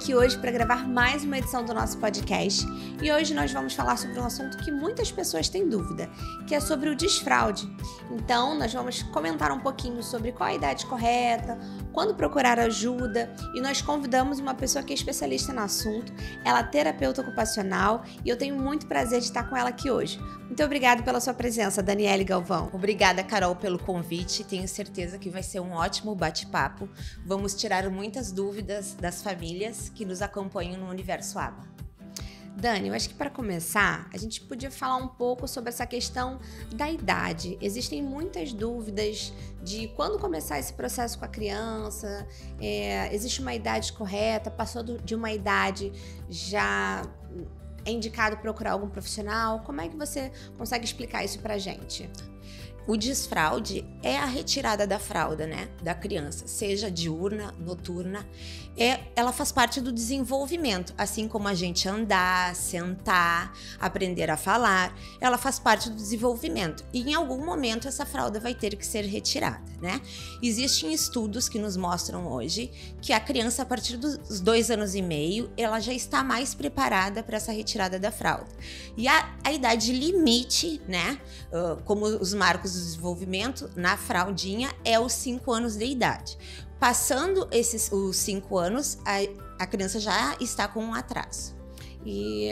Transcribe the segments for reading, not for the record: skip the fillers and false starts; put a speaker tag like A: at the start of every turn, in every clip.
A: aqui hoje para gravar mais uma edição do nosso podcast e hoje nós vamos falar sobre um assunto que muitas pessoas têm dúvida, que é sobre o desfraude. Então, nós vamos comentar um pouquinho sobre qual a idade correta, quando procurar ajuda e nós convidamos uma pessoa que é especialista no assunto, ela é terapeuta ocupacional e eu tenho muito prazer de estar com ela aqui hoje. Muito obrigada pela sua presença, Daniele Galvão.
B: Obrigada, Carol, pelo convite. Tenho certeza que vai ser um ótimo bate-papo. Vamos tirar muitas dúvidas das famílias que nos acompanham no Universo ABA.
A: Dani, eu acho que para começar, a gente podia falar um pouco sobre essa questão da idade. Existem muitas dúvidas de quando começar esse processo com a criança, existe uma idade correta, passou de uma idade já é indicado procurar algum profissional? Como é que você consegue explicar isso pra gente?
B: O desfraude é a retirada da fralda, né, da criança, seja diurna, noturna. Ela faz parte do desenvolvimento, assim como a gente andar, sentar, aprender a falar, ela faz parte do desenvolvimento. E em algum momento essa fralda vai ter que ser retirada, né? Existem estudos que nos mostram hoje que a criança, a partir dos 2 anos e meio, ela já está mais preparada para essa retirada da fralda. E a idade limite, né, como os marcos do desenvolvimento na fraldinha, é os 5 anos de idade. Passando os 5 anos, a criança já está com um atraso.
A: E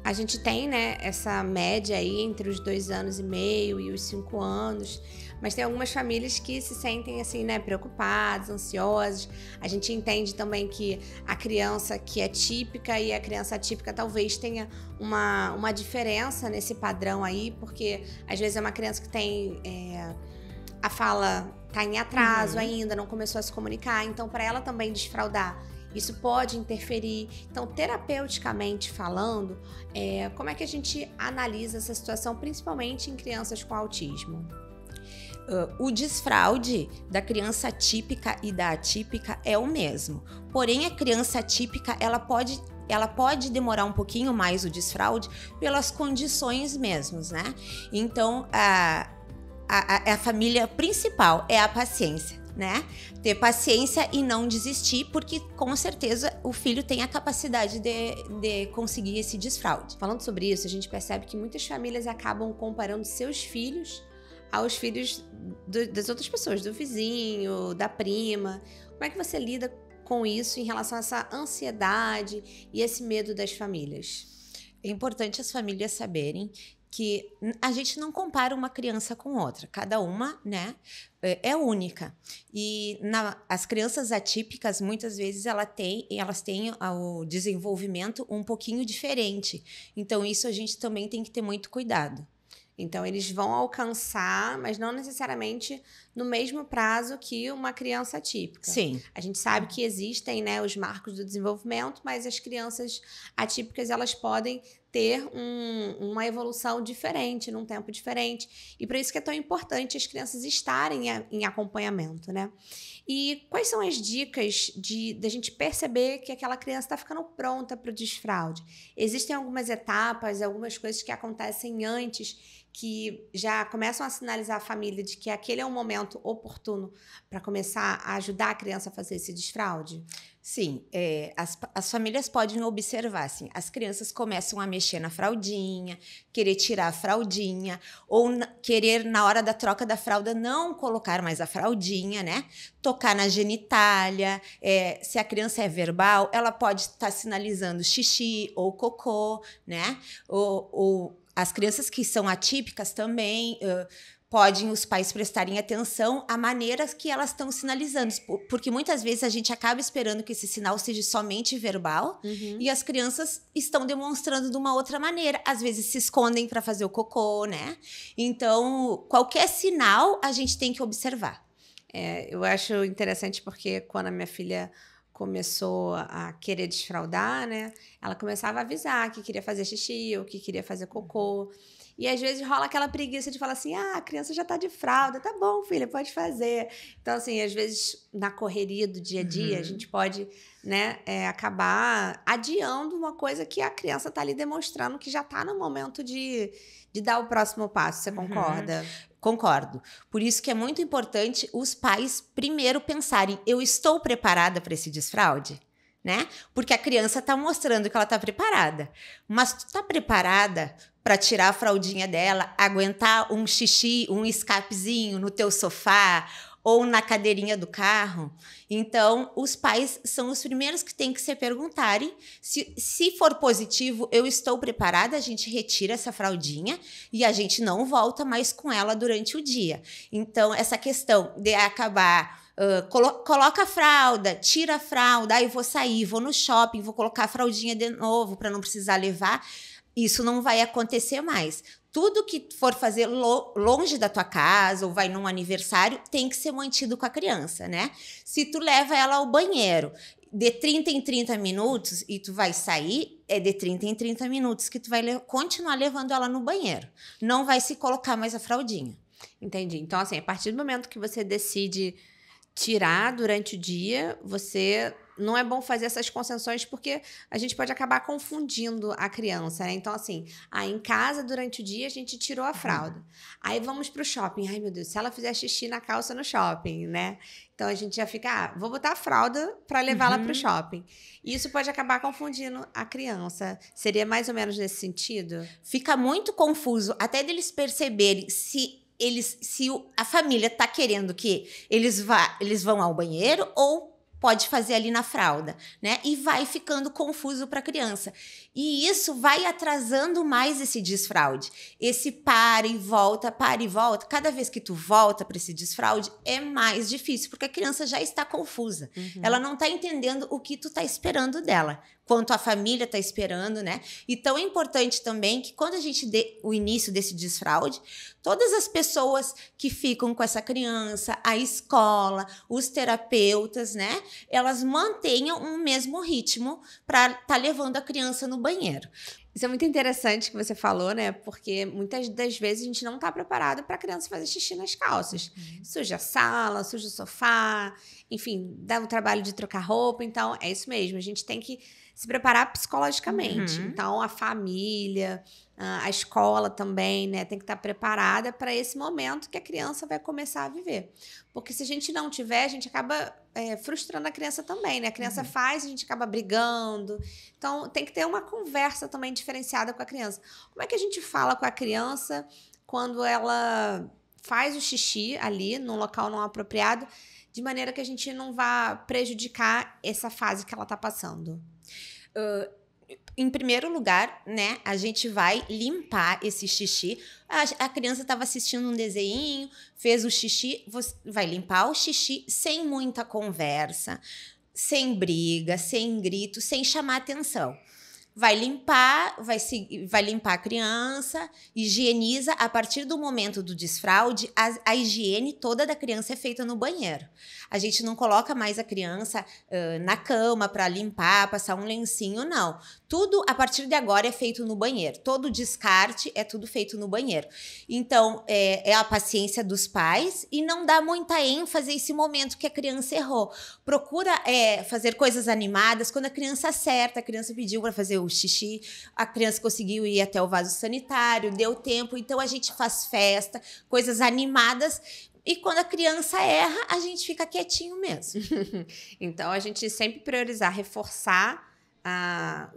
A: a gente tem, né, essa média aí entre os 2 anos e meio e os 5 anos, mas tem algumas famílias que se sentem assim, né, preocupadas, ansiosas. A gente entende também que a criança que é típica e a criança atípica talvez tenha uma diferença nesse padrão aí, porque às vezes é uma criança que tem a fala tá em atraso ainda, não começou a se comunicar, então para ela também desfraudar, isso pode interferir. Então, terapeuticamente falando, como é que a gente analisa essa situação, principalmente em crianças com autismo?
B: O desfraude da criança atípica e da atípica é o mesmo. Porém, a criança atípica, ela pode demorar um pouquinho mais o desfraude pelas condições mesmas, né? Então, a família principal é a paciência, né? Ter paciência e não desistir, porque com certeza o filho tem a capacidade de conseguir esse desfraude.
A: Falando sobre isso, a gente percebe que muitas famílias acabam comparando seus filhos aos filhos das outras pessoas, do vizinho, da prima. Como é que você lida com isso em relação a essa ansiedade e esse medo das famílias?
B: É importante as famílias saberem que a gente não compara uma criança com outra. Cada uma, né, é única. E as crianças atípicas, muitas vezes, elas têm o desenvolvimento um pouquinho diferente. Então, isso a gente também tem que ter muito cuidado.
A: Então, eles vão alcançar, mas não necessariamente no mesmo prazo que uma criança atípica.
B: Sim.
A: A gente sabe que existem, né, os marcos do desenvolvimento, mas as crianças atípicas, elas podem ter uma evolução diferente, num tempo diferente. E por isso que é tão importante as crianças estarem em acompanhamento, né? E quais são as dicas da gente perceber que aquela criança está ficando pronta para o desfraude? Existem algumas etapas, algumas coisas que acontecem antes que já começam a sinalizar a família de que aquele é um momento oportuno para começar a ajudar a criança a fazer esse desfraude?
B: Sim, as famílias podem observar, assim, as crianças começam a mexer na fraldinha, querer tirar a fraldinha, ou querer, na hora da troca da fralda, não colocar mais a fraldinha, né? Tocar na genitália, se a criança é verbal, ela pode estar sinalizando xixi ou cocô, né? Ou as crianças que são atípicas também podem os pais prestarem atenção à maneira que elas estão sinalizando, porque muitas vezes a gente acaba esperando que esse sinal seja somente verbal e as crianças estão demonstrando de uma outra maneira, às vezes se escondem para fazer o cocô, né? Então, qualquer sinal a gente tem que observar.
A: Eu acho interessante porque quando a minha filha começou a querer desfraldar, né? Ela começava a avisar que queria fazer xixi ou que queria fazer cocô. E às vezes rola aquela preguiça de falar assim, a criança já tá de fralda, tá bom, filha, pode fazer. Então, assim, às vezes na correria do dia a dia, a gente pode, né, acabar adiando uma coisa que a criança tá ali demonstrando que já tá no momento de dar o próximo passo. Você concorda?
B: Concordo. Por isso que é muito importante os pais primeiro pensarem, eu estou preparada para esse desfraude? né? Porque a criança está mostrando que ela está preparada. Mas tu está preparada para tirar a fraldinha dela, aguentar um xixi, um escapezinho no teu sofá ou na cadeirinha do carro? Então, os pais são os primeiros que têm que se perguntarem se for positivo, eu estou preparada, a gente retira essa fraldinha e a gente não volta mais com ela durante o dia. Então, essa questão de acabar... coloca a fralda, tira a fralda, aí vou sair, vou no shopping, vou colocar a fraldinha de novo para não precisar levar. Isso não vai acontecer mais. Tudo que for fazer longe da tua casa ou vai num aniversário tem que ser mantido com a criança, né? Se tu leva ela ao banheiro de 30 em 30 minutos e tu vai sair, é de 30 em 30 minutos que tu vai continuar levando ela no banheiro. Não vai se colocar mais a fraldinha.
A: Entendi. Então, assim, a partir do momento que você decide tirar durante o dia, você... Não é bom fazer essas concessões porque a gente pode acabar confundindo a criança, né? Então, assim, em casa, durante o dia, a gente tirou a fralda. Aí vamos pro shopping. Ai, meu Deus, se ela fizer xixi na calça no shopping, né? Então, a gente já fica, vou botar a fralda para levá-la pro shopping. E isso pode acabar confundindo a criança. Seria mais ou menos nesse sentido?
B: Fica muito confuso, até deles perceberem se a família tá querendo que eles vão ao banheiro ou pode fazer ali na fralda, né? E vai ficando confuso para a criança. E isso vai atrasando mais esse desfraude. Esse para e volta, para e volta. Cada vez que tu volta para esse desfraude, é mais difícil, porque a criança já está confusa. Ela não está entendendo o que tu está esperando dela, quanto a família está esperando, né? Então, é importante também que quando a gente dê o início desse desfraude, todas as pessoas que ficam com essa criança, a escola, os terapeutas, né? Elas mantenham um mesmo ritmo para estar levando a criança no banheiro.
A: Isso é muito interessante que você falou, né? Porque muitas das vezes a gente não está preparado para a criança fazer xixi nas calças. Suja a sala, suja o sofá, enfim, dá o trabalho de trocar roupa. Então, é isso mesmo. A gente tem que se preparar psicologicamente. Então, a família, a escola também, né? Tem que estar preparada para esse momento que a criança vai começar a viver. Porque se a gente não tiver, a gente acaba frustrando a criança também, né? A criança faz, a gente acaba brigando. Então, tem que ter uma conversa também diferenciada com a criança. Como é que a gente fala com a criança quando ela faz o xixi ali, num local não apropriado, de maneira que a gente não vá prejudicar essa fase que ela está passando?
B: Em primeiro lugar, né, a gente vai limpar esse xixi. A criança estava assistindo um desenho, fez o xixi, você vai limpar o xixi sem muita conversa, sem briga, sem grito, sem chamar atenção. Vai limpar a criança, higieniza. A partir do momento do desfraude, a higiene toda da criança é feita no banheiro. A gente não coloca mais a criança na cama para limpar, passar um lencinho, não. Tudo, a partir de agora, é feito no banheiro. Todo descarte é tudo feito no banheiro. Então, é a paciência dos pais e não dá muita ênfase a esse momento que a criança errou. Procura fazer coisas animadas. Quando a criança acerta, a criança pediu para fazer o xixi, a criança conseguiu ir até o vaso sanitário, deu tempo, então a gente faz festa, coisas animadas, e quando a criança erra, a gente fica quietinho mesmo.
A: Então, a gente sempre priorizar, reforçar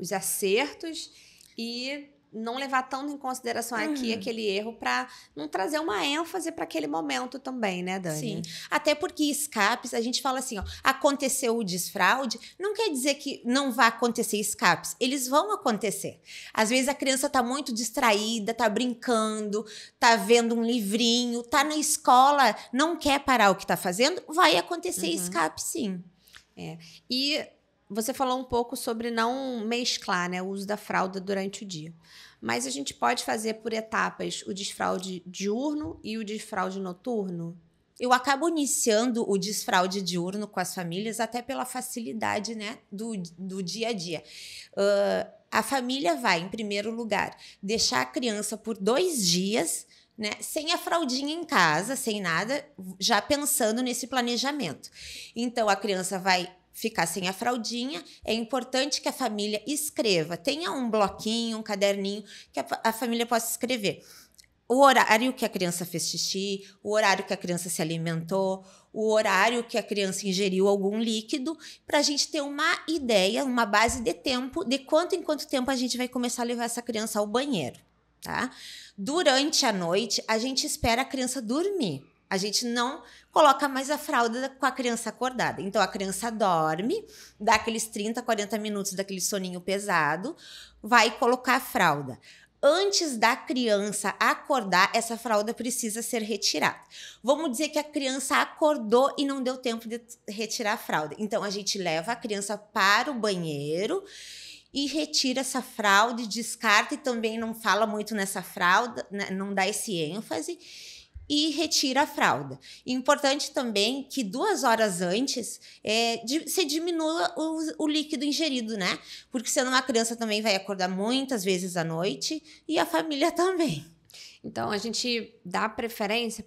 A: os acertos e não levar tanto em consideração aqui aquele erro para não trazer uma ênfase para aquele momento também, né, Dani?
B: Sim, até porque escapes, a gente fala assim, ó, aconteceu o desfraude, não quer dizer que não vai acontecer escapes, eles vão acontecer. Às vezes a criança tá muito distraída, tá brincando, tá vendo um livrinho, tá na escola, não quer parar o que tá fazendo, vai acontecer escape, sim.
A: E você falou um pouco sobre não mesclar, né, o uso da fralda durante o dia. Mas a gente pode fazer por etapas o desfraude diurno e o desfraude noturno?
B: Eu acabo iniciando o desfraude diurno com as famílias até pela facilidade, né, do dia a dia. A família vai, em primeiro lugar, deixar a criança por 2 dias, né, sem a fraldinha em casa, sem nada, já pensando nesse planejamento. Então, a criança vai ficar sem a fraldinha. É importante que a família escreva, tenha um bloquinho, um caderninho que a família possa escrever. o horário que a criança fez xixi, o horário que a criança se alimentou, o horário que a criança ingeriu algum líquido, para a gente ter uma ideia, uma base de tempo, de quanto em quanto tempo a gente vai começar a levar essa criança ao banheiro, tá? Durante a noite, a gente espera a criança dormir. A gente não coloca mais a fralda com a criança acordada. Então, a criança dorme, dá aqueles 30, 40 minutos daquele soninho pesado, vai colocar a fralda. Antes da criança acordar, essa fralda precisa ser retirada. Vamos dizer que a criança acordou e não deu tempo de retirar a fralda. Então, a gente leva a criança para o banheiro e retira essa fralda e descarta, e também não fala muito nessa fralda, né, não dá esse ênfase, e retira a fralda. Importante também que 2 horas antes se diminua o líquido ingerido, né? Porque senão a criança também vai acordar muitas vezes à noite e a família também.
A: Então, a gente dá preferência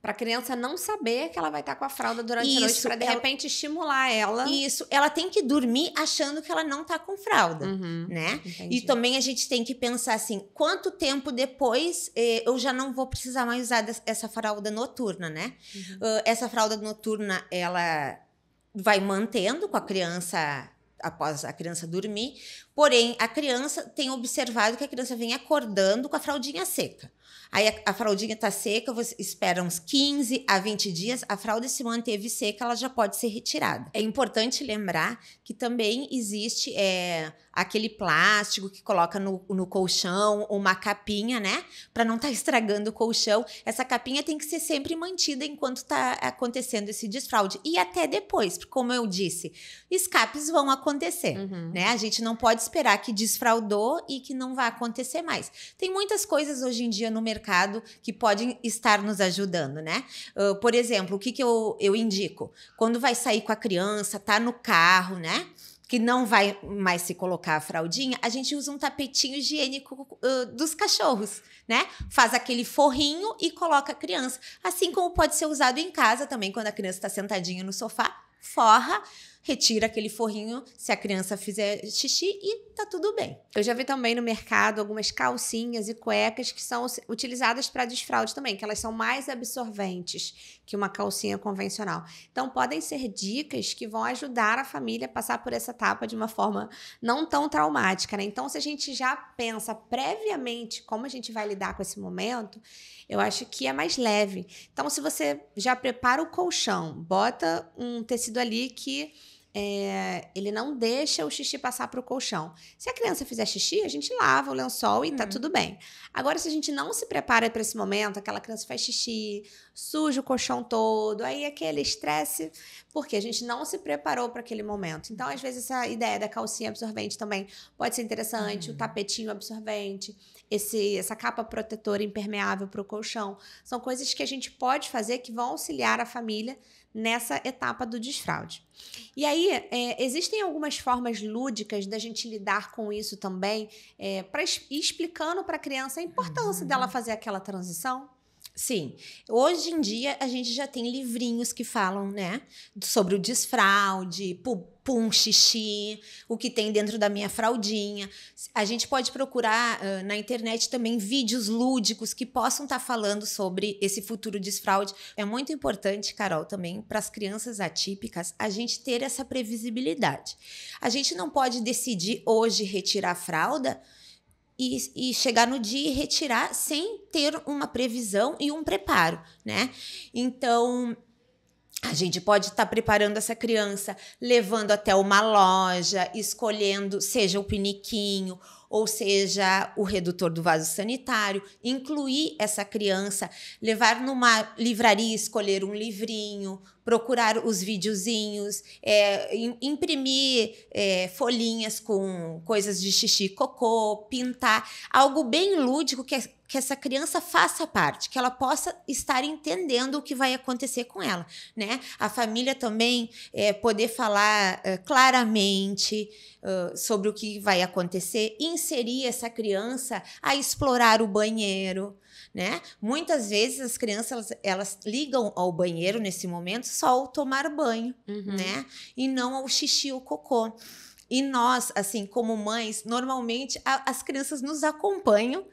A: para a criança não saber que ela vai estar com a fralda durante a noite, para de repente estimular ela.
B: Isso, ela tem que dormir achando que ela não está com fralda, né?
A: Entendi.
B: E também a gente tem que pensar assim, quanto tempo depois eu já não vou precisar mais usar essa fralda noturna, né? Essa fralda noturna, ela vai mantendo com a criança após a criança dormir, porém a criança tem observado que a criança vem acordando com a fraldinha seca. Aí a fraldinha está seca, você espera uns 15 a 20 dias, a fralda se manteve seca, ela já pode ser retirada. É importante lembrar que também existe aquele plástico que coloca no colchão, uma capinha, né? Para não estar estragando o colchão. Essa capinha tem que ser sempre mantida enquanto está acontecendo esse desfraude. E até depois, como eu disse, escapes vão acontecer, né? A gente não pode esperar que desfraudou e que não vai acontecer mais. Tem muitas coisas hoje em dia no mercado que podem estar nos ajudando, né? Por exemplo, o que eu indico? Quando vai sair com a criança, tá no carro, né? Que não vai mais se colocar a fraldinha, a gente usa um tapetinho higiênico dos cachorros, né? Faz aquele forrinho e coloca a criança. Assim como pode ser usado em casa também, quando a criança está sentadinha no sofá, forra, retira aquele forrinho se a criança fizer xixi e tá tudo bem.
A: Eu já vi também no mercado algumas calcinhas e cuecas que são utilizadas para desfraude também, que elas são mais absorventes que uma calcinha convencional. Então, podem ser dicas que vão ajudar a família a passar por essa etapa de uma forma não tão traumática, né? Então, se a gente já pensa previamente como a gente vai lidar com esse momento, eu acho que é mais leve. Então, se você já prepara o colchão, bota um tecido ali que ele não deixa o xixi passar para o colchão. Se a criança fizer xixi, a gente lava o lençol e tá tudo bem. Agora, se a gente não se prepara para esse momento, aquela criança faz xixi, suja o colchão todo, aí aquele estresse, porque a gente não se preparou para aquele momento. Então, às vezes, essa ideia da calcinha absorvente também pode ser interessante, o tapetinho absorvente, essa capa protetora impermeável para o colchão. São coisas que a gente pode fazer que vão auxiliar a família nessa etapa do desfraude. E aí, existem algumas formas lúdicas da gente lidar com isso também, para ir explicando para a criança a importância dela fazer aquela transição?
B: Sim, hoje em dia a gente já tem livrinhos que falam, né, sobre o desfraude, pum, xixi, o que tem dentro da minha fraldinha. A gente pode procurar na internet também vídeos lúdicos que possam estar falando sobre esse futuro desfraude. É muito importante, Carol, também para as crianças atípicas, a gente ter essa previsibilidade. A gente não pode decidir hoje retirar a fralda e chegar no dia e retirar sem ter uma previsão e um preparo, né? Então, a gente pode estar preparando essa criança, levando até uma loja, escolhendo, seja o piniquinho, ou seja, o redutor do vaso sanitário, incluir essa criança, levar numa livraria, escolher um livrinho, procurar os videozinhos, imprimir folhinhas com coisas de xixi e cocô, pintar, algo bem lúdico que essa criança faça parte, que ela possa estar entendendo o que vai acontecer com ela, né? A família também poder falar claramente sobre o que vai acontecer, inserir essa criança a explorar o banheiro, né? Muitas vezes as crianças elas ligam ao banheiro nesse momento só ao tomar banho, né? E não ao xixi ou cocô. E nós, assim, como mães, normalmente as crianças nos acompanham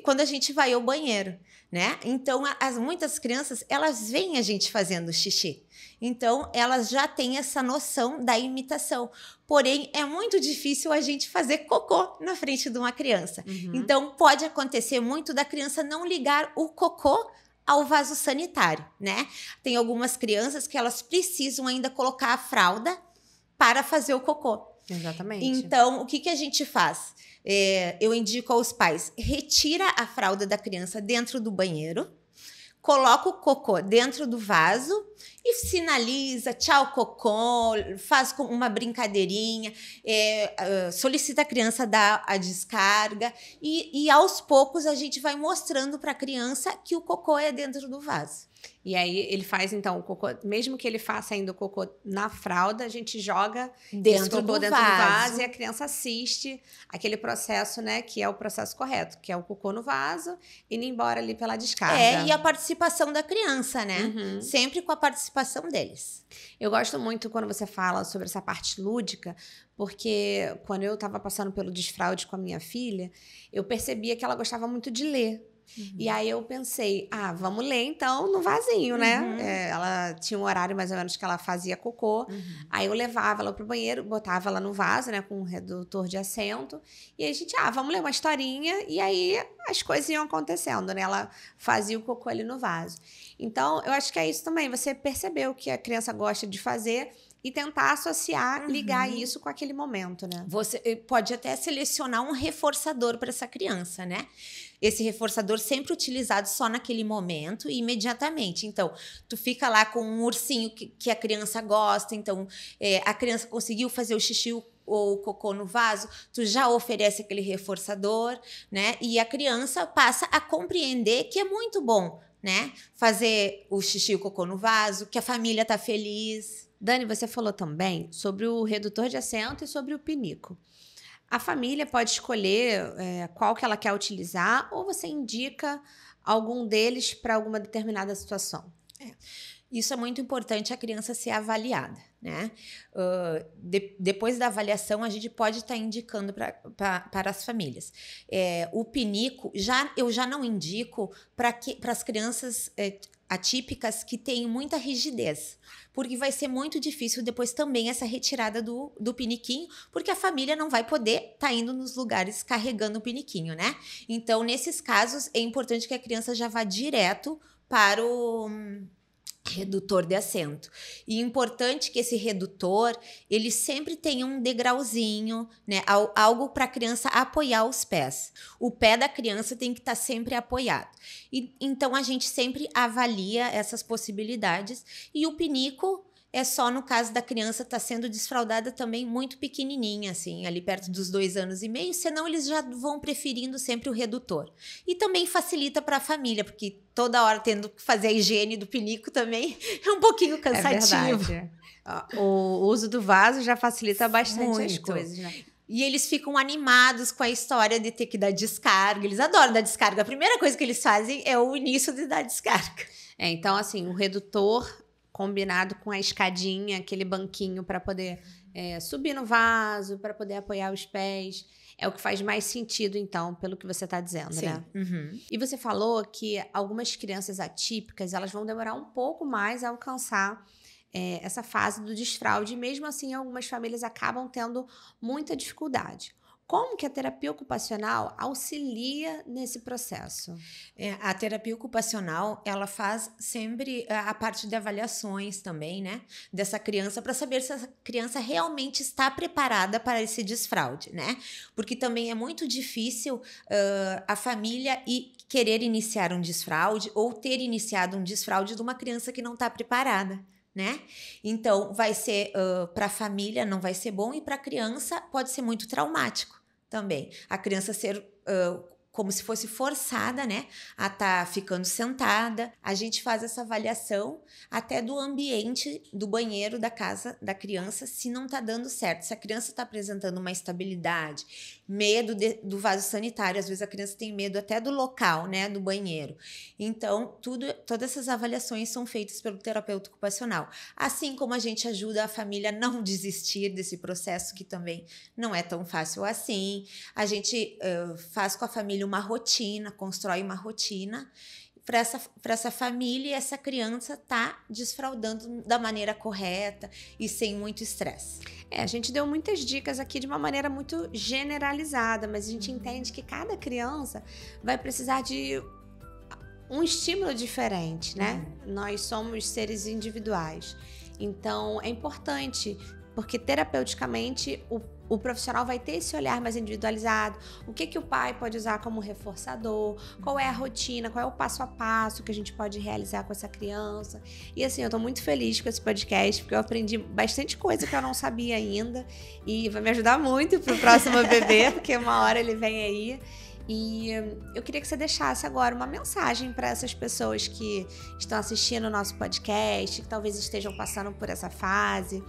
B: quando a gente vai ao banheiro, né? Então, muitas crianças, elas veem a gente fazendo xixi. Então, elas já têm essa noção da imitação. Porém, é muito difícil a gente fazer cocô na frente de uma criança. Então, pode acontecer muito da criança não ligar o cocô ao vaso sanitário, né? Tem algumas crianças que elas precisam ainda colocar a fralda para fazer o cocô.
A: Exatamente.
B: Então, o que a gente faz? Eu indico aos pais, retira a fralda da criança dentro do banheiro, coloca o cocô dentro do vaso e sinaliza, tchau cocô, faz uma brincadeirinha, solicita a criança dar a descarga e aos poucos a gente vai mostrando para a criança que o cocô é dentro do vaso.
A: E aí ele faz, então, o cocô, mesmo que ele faça ainda o cocô na fralda, a gente joga esse cocô dentro do vaso e a criança assiste aquele processo, né, que é o processo correto, que é o cocô no vaso indo embora ali pela descarga.
B: E a participação da criança, né? Sempre com a participação deles.
A: Eu gosto muito quando você fala sobre essa parte lúdica, porque quando eu estava passando pelo desfraude com a minha filha, eu percebia que ela gostava muito de ler. E aí eu pensei, vamos ler então no vasinho, né? Ela tinha um horário mais ou menos que ela fazia cocô. Aí eu levava ela pro banheiro, botava ela no vaso, né? Com um redutor de assento. E aí a gente, vamos ler uma historinha. E aí as coisas iam acontecendo, né? Ela fazia o cocô ali no vaso. Então, eu acho que é isso também. Você percebeu o que a criança gosta de fazer e tentar associar, ligar isso com aquele momento, né?
B: Você pode até selecionar um reforçador para essa criança, né? Esse reforçador sempre utilizado só naquele momento e imediatamente. Então, tu fica lá com um ursinho que a criança gosta. Então, a criança conseguiu fazer o xixi ou o cocô no vaso, tu já oferece aquele reforçador, né? E a criança passa a compreender que é muito bom, né? Fazer o xixi e o cocô no vaso, que a família tá feliz.
A: Dani, você falou também sobre o redutor de assento e sobre o pinico. A família pode escolher qual que ela quer utilizar ou você indica algum deles para alguma determinada situação?
B: Isso é muito importante, a criança ser avaliada, né? Depois da avaliação, a gente pode estar indicando para as famílias. O pinico, eu já não indico para as crianças atípicas que têm muita rigidez, porque vai ser muito difícil depois também essa retirada do piniquinho, porque a família não vai poder estar indo nos lugares carregando o piniquinho, né? Então, nesses casos, é importante que a criança já vá direto para o redutor de assento. E importante que esse redutor, ele sempre tenha um degrauzinho, né? Algo para a criança apoiar os pés. O pé da criança tem que estar sempre apoiado. Então, a gente sempre avalia essas possibilidades. E o pinico é só no caso da criança estar sendo desfraldada também muito pequenininha, assim, ali perto dos 2 anos e meio, senão eles já vão preferindo sempre o redutor. E também facilita para a família, porque toda hora tendo que fazer a higiene do pinico também é um pouquinho cansativo.
A: É verdade. O uso do vaso já facilita bastante as coisas, né?
B: E eles ficam animados com a história de ter que dar descarga. Eles adoram dar descarga. A primeira coisa que eles fazem é o início de dar descarga.
A: Então, assim, o redutor combinado com a escadinha, aquele banquinho para poder subir no vaso, para poder apoiar os pés. É o que faz mais sentido, então, pelo que você está dizendo,
B: Sim.
A: né? E você falou que algumas crianças atípicas, elas vão demorar um pouco mais a alcançar essa fase do desfraude. E mesmo assim, algumas famílias acabam tendo muita dificuldade. Como que a terapia ocupacional auxilia nesse processo?
B: A terapia ocupacional, ela faz sempre a parte de avaliações também, né? Dessa criança, para saber se essa criança realmente está preparada para esse desfraude, né? Porque também é muito difícil a família querer iniciar um desfraude ou ter iniciado um desfraude de uma criança que não está preparada, né? Então, vai ser para a família não vai ser bom e para a criança pode ser muito traumático também. A criança ser como se fosse forçada, né, a estar ficando sentada. A gente faz essa avaliação até do ambiente do banheiro da casa da criança, se não está dando certo. Se a criança está apresentando uma instabilidade, medo do vaso sanitário, às vezes a criança tem medo até do local, né, do banheiro. Então, todas essas avaliações são feitas pelo terapeuta ocupacional. Assim como a gente ajuda a família a não desistir desse processo, que também não é tão fácil assim. A gente faz com a família uma rotina, constrói uma rotina para essa família e essa criança tá desfraldando da maneira correta e sem muito estresse.
A: A gente deu muitas dicas aqui de uma maneira muito generalizada, mas a gente entende que cada criança vai precisar de um estímulo diferente, né? Nós somos seres individuais. Então, é importante, porque terapeuticamente o profissional vai ter esse olhar mais individualizado. O que o pai pode usar como reforçador? Qual é a rotina? Qual é o passo a passo que a gente pode realizar com essa criança? E assim, eu tô muito feliz com esse podcast, porque eu aprendi bastante coisa que eu não sabia ainda. E vai me ajudar muito pro próximo bebê, porque uma hora ele vem aí. E eu queria que você deixasse agora uma mensagem para essas pessoas que estão assistindo o nosso podcast, que talvez estejam passando por essa fase.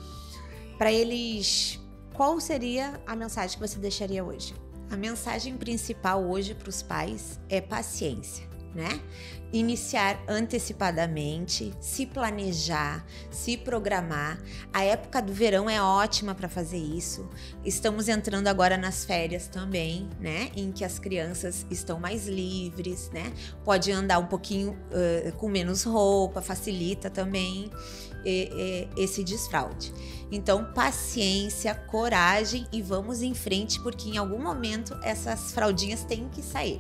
A: Para eles, qual seria a mensagem que você deixaria hoje?
B: A mensagem principal hoje para os pais é paciência, né? Iniciar antecipadamente, se planejar, se programar. A época do verão é ótima para fazer isso. Estamos entrando agora nas férias também, né? Em que as crianças estão mais livres, né? Pode andar um pouquinho com menos roupa, facilita também esse desfraude. Então, paciência, coragem e vamos em frente, porque em algum momento essas fraldinhas têm que sair.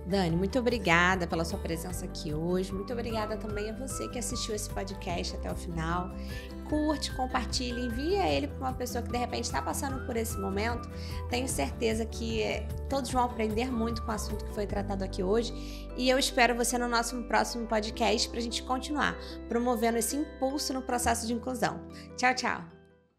A: Dani, muito obrigada pela sua presença aqui hoje. Muito obrigada também a você que assistiu esse podcast até o final. Curte, compartilha, envia ele para uma pessoa que de repente está passando por esse momento. Tenho certeza que todos vão aprender muito com o assunto que foi tratado aqui hoje. E eu espero você no nosso próximo podcast para a gente continuar promovendo esse impulso no processo de inclusão. Tchau, tchau!